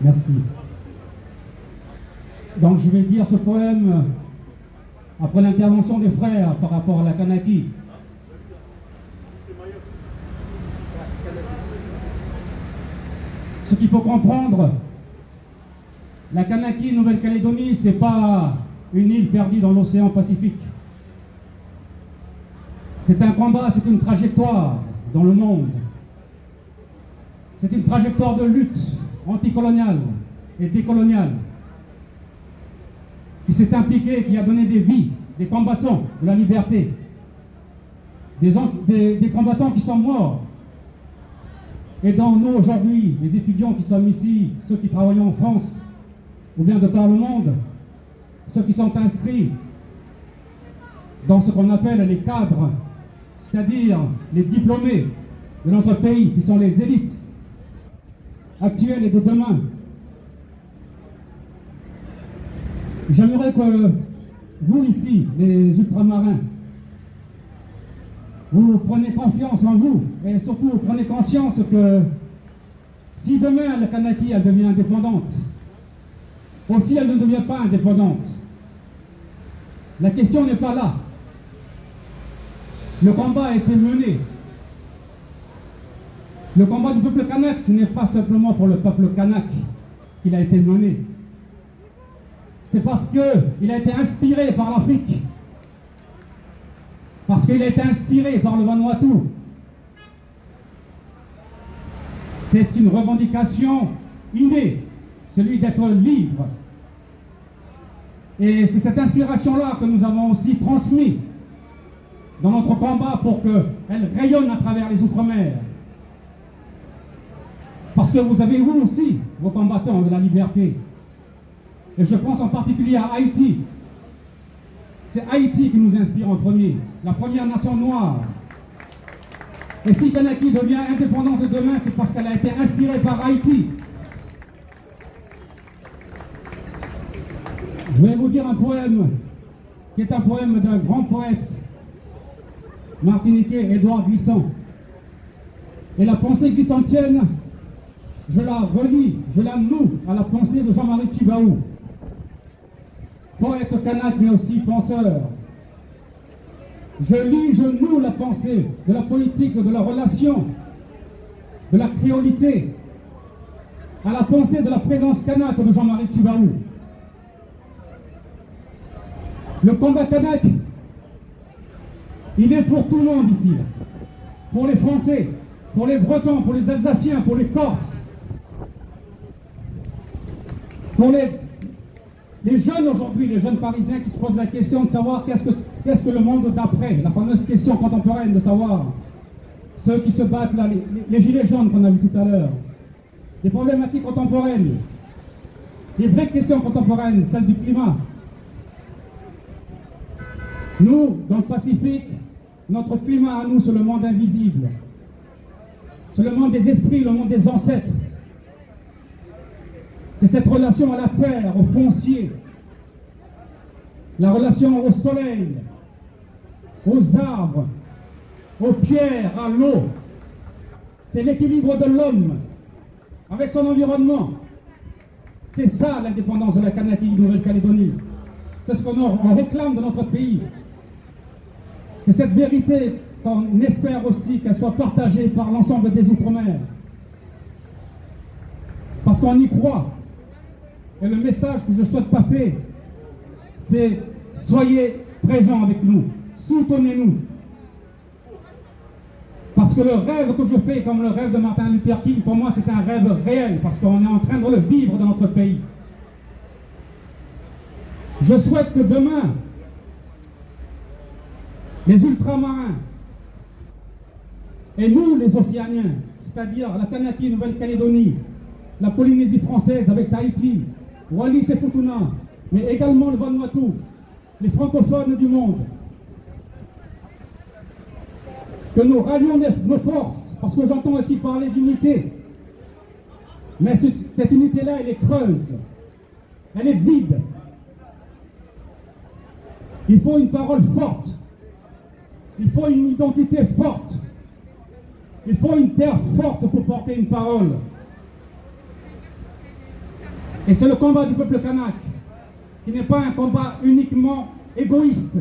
Merci. Donc je vais dire ce poème après l'intervention des frères par rapport à la Kanaki. Ce qu'il faut comprendre, la Kanaki Nouvelle-Calédonie, ce n'est pas une île perdue dans l'océan Pacifique. C'est un combat, c'est une trajectoire dans le monde. C'est une trajectoire de lutte anticoloniale et décoloniale qui s'est impliquée, qui a donné des vies, des combattants de la liberté, des combattants qui sont morts. Et dans nous aujourd'hui, les étudiants qui sommes ici, ceux qui travaillent en France, ou bien de par le monde, ceux qui sont inscrits dans ce qu'on appelle les cadres, c'est-à-dire les diplômés de notre pays, qui sont les élites actuelles et de demain. J'aimerais que vous ici, les ultramarins, vous prenez confiance en vous et surtout vous prenez conscience que si demain la Kanaki elle devient indépendante, aussi elle ne devient pas indépendante. La question n'est pas là. Le combat a été mené. Le combat du peuple kanak, ce n'est pas simplement pour le peuple kanak qu'il a été mené. C'est parce qu'il a été inspiré par l'Afrique. Parce qu'il a été inspiré par le Vanuatu. C'est une revendication innée, celui d'être libre. Et c'est cette inspiration-là que nous avons aussi transmise dans notre combat pour qu'elle rayonne à travers les Outre-mer. Parce que vous avez vous aussi vos combattants de la liberté. Et je pense en particulier à Haïti. C'est Haïti qui nous inspire en premier, la première nation noire. Et si Kanaki devient indépendante demain, c'est parce qu'elle a été inspirée par Haïti. Je vais vous dire un poème qui est un poème d'un grand poète martiniquais, Édouard Glissant. Et la pensée qui s'en tienne, je la relie, je la noue à la pensée de Jean-Marie Tjibaou, poète kanak mais aussi penseur. Je lis, je noue la pensée de la politique, de la relation, de la créolité, à la pensée de la présence kanak de Jean-Marie Tjibaou. Le combat kanak, il est pour tout le monde ici, pour les Français, pour les Bretons, pour les Alsaciens, pour les Corses, pour les jeunes aujourd'hui, les jeunes Parisiens qui se posent la question de savoir qu'est-ce que le monde d'après, la fameuse question contemporaine de savoir ceux qui se battent là, les gilets jaunes qu'on a vu tout à l'heure, les problématiques contemporaines, les vraies questions contemporaines, celles du climat. Nous, dans le Pacifique, notre climat à nous, c'est le monde invisible. C'est le monde des esprits, le monde des ancêtres. C'est cette relation à la terre, au foncier, la relation au soleil, aux arbres, aux pierres, à l'eau. C'est l'équilibre de l'homme avec son environnement. C'est ça l'indépendance de la Kanaki Nouvelle-Calédonie. C'est ce qu'on réclame de notre pays. C'est cette vérité qu'on espère aussi qu'elle soit partagée par l'ensemble des Outre-mer. Parce qu'on y croit. Et le message que je souhaite passer, c'est soyez présents avec nous, soutenez-nous. Parce que le rêve que je fais, comme le rêve de Martin Luther King, pour moi c'est un rêve réel, parce qu'on est en train de le vivre dans notre pays. Je souhaite que demain, les ultramarins, et nous les Océaniens, c'est-à-dire la Kanaki Nouvelle-Calédonie, la Polynésie française avec Tahiti, Wallis et Futuna, mais également le Vanuatu, les francophones du monde, que nous rallions nos forces, parce que j'entends aussi parler d'unité, mais cette unité-là, elle est creuse, elle est vide. Il faut une parole forte, il faut une identité forte, il faut une terre forte pour porter une parole. Et c'est le combat du peuple kanak, qui n'est pas un combat uniquement égoïste.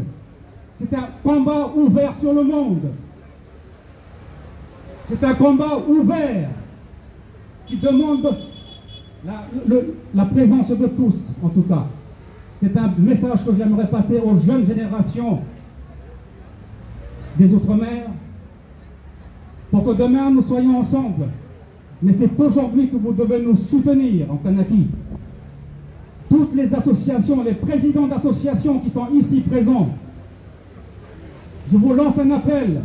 C'est un combat ouvert sur le monde. C'est un combat ouvert qui demande la présence de tous, en tout cas. C'est un message que j'aimerais passer aux jeunes générations des Outre-mer pour que demain nous soyons ensemble. Mais c'est aujourd'hui que vous devez nous soutenir en Kanaki. Toutes les associations, les présidents d'associations qui sont ici présents, je vous lance un appel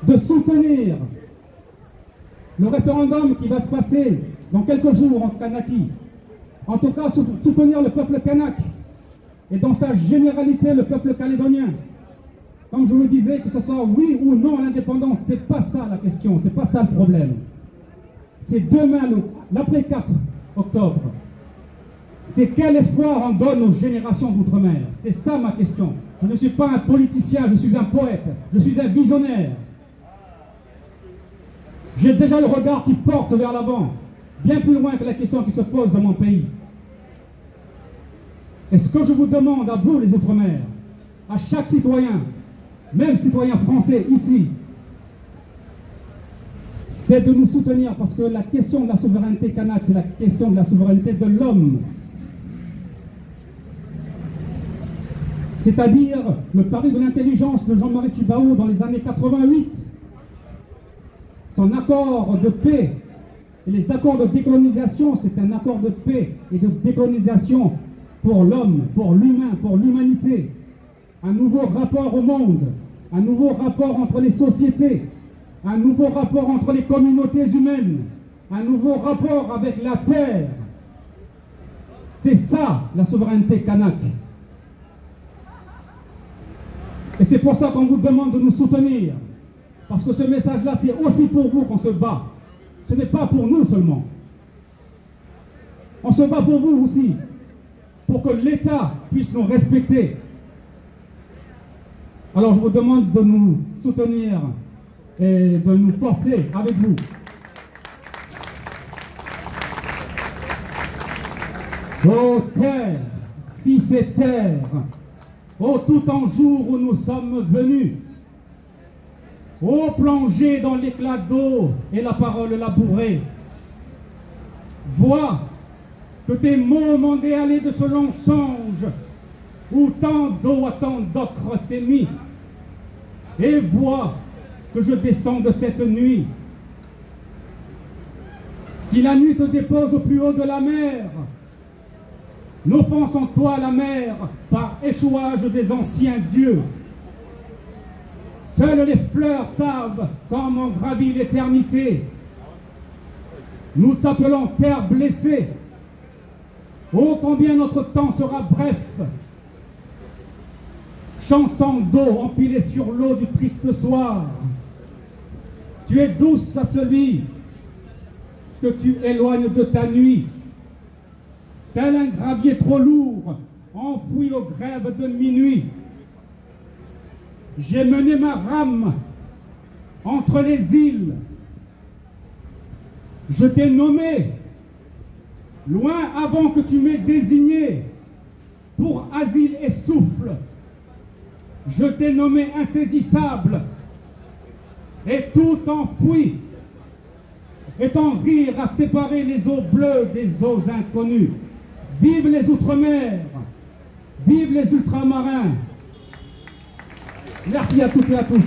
de soutenir le référendum qui va se passer dans quelques jours en Kanaki. En tout cas, soutenir le peuple kanak et dans sa généralité le peuple calédonien. Comme je vous le disais, que ce soit oui ou non à l'indépendance, c'est pas ça la question, c'est pas ça le problème. C'est demain, l'après 4 octobre. C'est quel espoir on donne aux générations d'outre-mer? C'est ça ma question. Je ne suis pas un politicien, je suis un poète, je suis un visionnaire. J'ai déjà le regard qui porte vers l'avant, bien plus loin que la question qui se pose dans mon pays. Et ce que je vous demande à vous les Outre-mer, à chaque citoyen, même citoyen français ici, c'est de nous soutenir parce que la question de la souveraineté kanak, c'est la question de la souveraineté de l'homme. C'est-à-dire le pari de l'intelligence de Jean-Marie Tjibaou dans les années 88. Son accord de paix et les accords de décolonisation, c'est un accord de paix et de décolonisation pour l'homme, pour l'humain, pour l'humanité. Un nouveau rapport au monde, un nouveau rapport entre les sociétés, un nouveau rapport entre les communautés humaines, un nouveau rapport avec la terre. C'est ça la souveraineté kanak. Et c'est pour ça qu'on vous demande de nous soutenir. Parce que ce message-là, c'est aussi pour vous qu'on se bat. Ce n'est pas pour nous seulement. On se bat pour vous aussi. Pour que l'État puisse nous respecter. Alors je vous demande de nous soutenir et de nous porter avec vous. Ô terre, si c'est terre, ô tout en jour où nous sommes venus, ô plongé dans l'éclat d'eau et la parole labourée, vois que tes mots m'ont déhalé de ce long songe où tant d'eau à tant d'ocre s'est mis, et vois que je descends de cette nuit. Si la nuit te dépose au plus haut de la mer, n'offense en toi la mer par échouage des anciens dieux. Seules les fleurs savent comme on gravit l'éternité. Nous t'appelons terre blessée. Oh, combien notre temps sera bref. Chanson d'eau empilée sur l'eau du triste soir. Tu es douce à celui que tu éloignes de ta nuit. Tel un gravier trop lourd, enfoui aux grèves de minuit. J'ai mené ma rame entre les îles. Je t'ai nommé, loin avant que tu m'aies désigné, pour asile et souffle. Je t'ai nommé insaisissable, et tout enfoui, et ton rire a séparé les eaux bleues des eaux inconnues. Vive les Outre-mer, vive les ultramarins. Merci à toutes et à tous.